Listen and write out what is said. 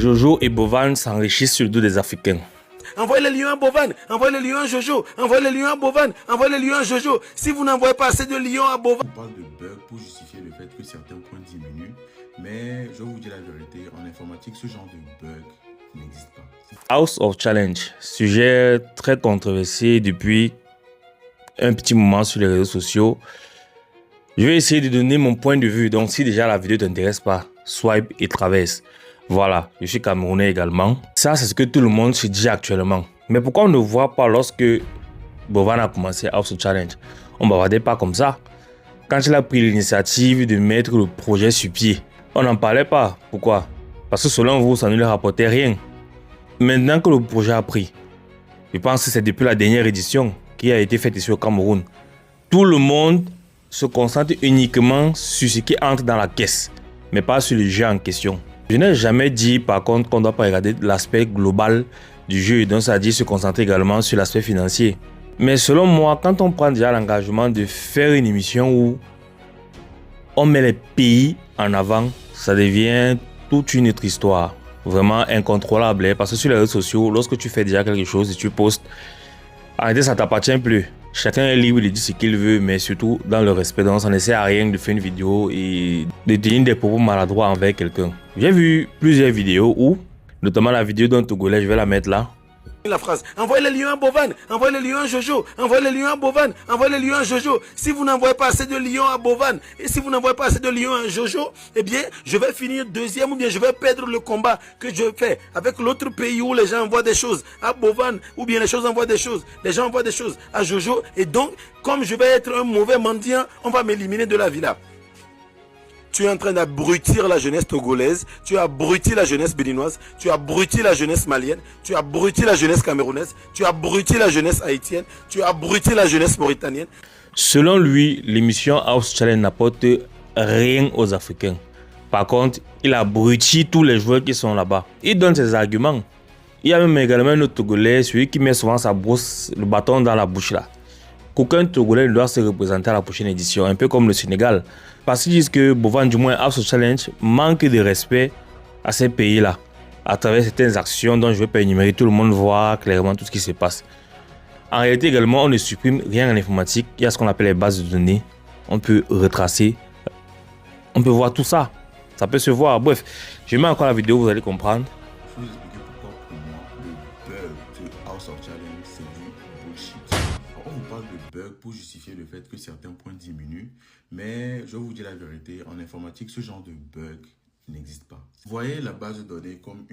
Jojo et Bovan s'enrichissent sur le dos des Africains. Envoyez les lions à Bovan, envoyez les lions à Jojo, envoyez les lions à Bovan, envoyez les lions à Jojo. Si vous n'envoyez pas assez de lions à Bovan... On parle de bugs pour justifier le fait que certains points diminuent, mais je vous dis la vérité, en informatique, ce genre de bug n'existe pas. House of Challenge, sujet très controversé depuis un petit moment sur les réseaux sociaux. Je vais essayer de donner mon point de vue. Donc si déjà la vidéo ne t'intéresse pas, swipe et traverse. Voilà, je suis Camerounais également. Ça, c'est ce que tout le monde se dit actuellement. Mais pourquoi on ne voit pas lorsque Bovan a commencé House of Challenge? On ne bavardait pas comme ça. Quand il a pris l'initiative de mettre le projet sur pied, on n'en parlait pas. Pourquoi? Parce que selon vous, ça ne lui rapportait rien. Maintenant que le projet a pris, je pense que c'est depuis la dernière édition qui a été faite ici au Cameroun. Tout le monde se concentre uniquement sur ce qui entre dans la caisse, mais pas sur le jeu en question. Je n'ai jamais dit par contre qu'on ne doit pas regarder l'aspect global du jeu, donc c'est-à-dire se concentrer également sur l'aspect financier. Mais selon moi, quand on prend déjà l'engagement de faire une émission où on met les pays en avant, ça devient toute une autre histoire. Vraiment incontrôlable, hein, parce que sur les réseaux sociaux, lorsque tu fais déjà quelque chose et tu postes, en réalité ça ne t'appartient plus. Chacun est libre de dire ce qu'il veut, mais surtout dans le respect. Donc, ça ne sert à rien de faire une vidéo et de tenir des propos maladroits envers quelqu'un. J'ai vu plusieurs vidéos où, notamment la vidéo d'un Togolais, je vais la mettre là. La phrase, envoyez les lions à Bovan, envoyez les lions à Jojo, envoyez les lions à Bovan, envoyez les lions à Jojo. Si vous n'envoyez pas assez de lions à Bovan et si vous n'envoyez pas assez de lions à Jojo, eh bien, je vais finir deuxième ou bien je vais perdre le combat que je fais avec l'autre pays où les gens envoient des choses à Bovan ou bien les choses envoient des choses, les gens envoient des choses à Jojo et donc, comme je vais être un mauvais mendiant, on va m'éliminer de la villa. Tu es en train d'abrutir la jeunesse togolaise, tu as abruti la jeunesse béninoise, tu as abruti la jeunesse malienne, tu as abruti la jeunesse camerounaise, tu as abruti la jeunesse haïtienne, tu as abruti la jeunesse mauritanienne. Selon lui, l'émission House Challenge n'apporte rien aux Africains. Par contre, il abrutit tous les joueurs qui sont là-bas. Il donne ses arguments. Il y a même également un autre Togolais, celui qui met souvent sa brosse, le bâton dans la bouche là. Qu'aucun Togolais ne doit se représenter à la prochaine édition, un peu comme le Sénégal. Parce qu'ils disent que Bovan, du moins House of Challenge, manque de respect à ces pays-là, à travers certaines actions dont je ne vais pas énumérer, tout le monde voit clairement tout ce qui se passe. En réalité également, on ne supprime rien en informatique, il y a ce qu'on appelle les bases de données, on peut retracer, on peut voir tout ça, ça peut se voir. Bref, je mets encore la vidéo, vous allez comprendre. Je vais vous expliquer pourquoi pour moi le bug de House of Challenge c'est du bullshit. On vous parle de bug pour justifier le fait que certains points diminuent, mais je vous dis la vérité, en informatique ce genre de bug n'existe pas. Voyez la base de données comme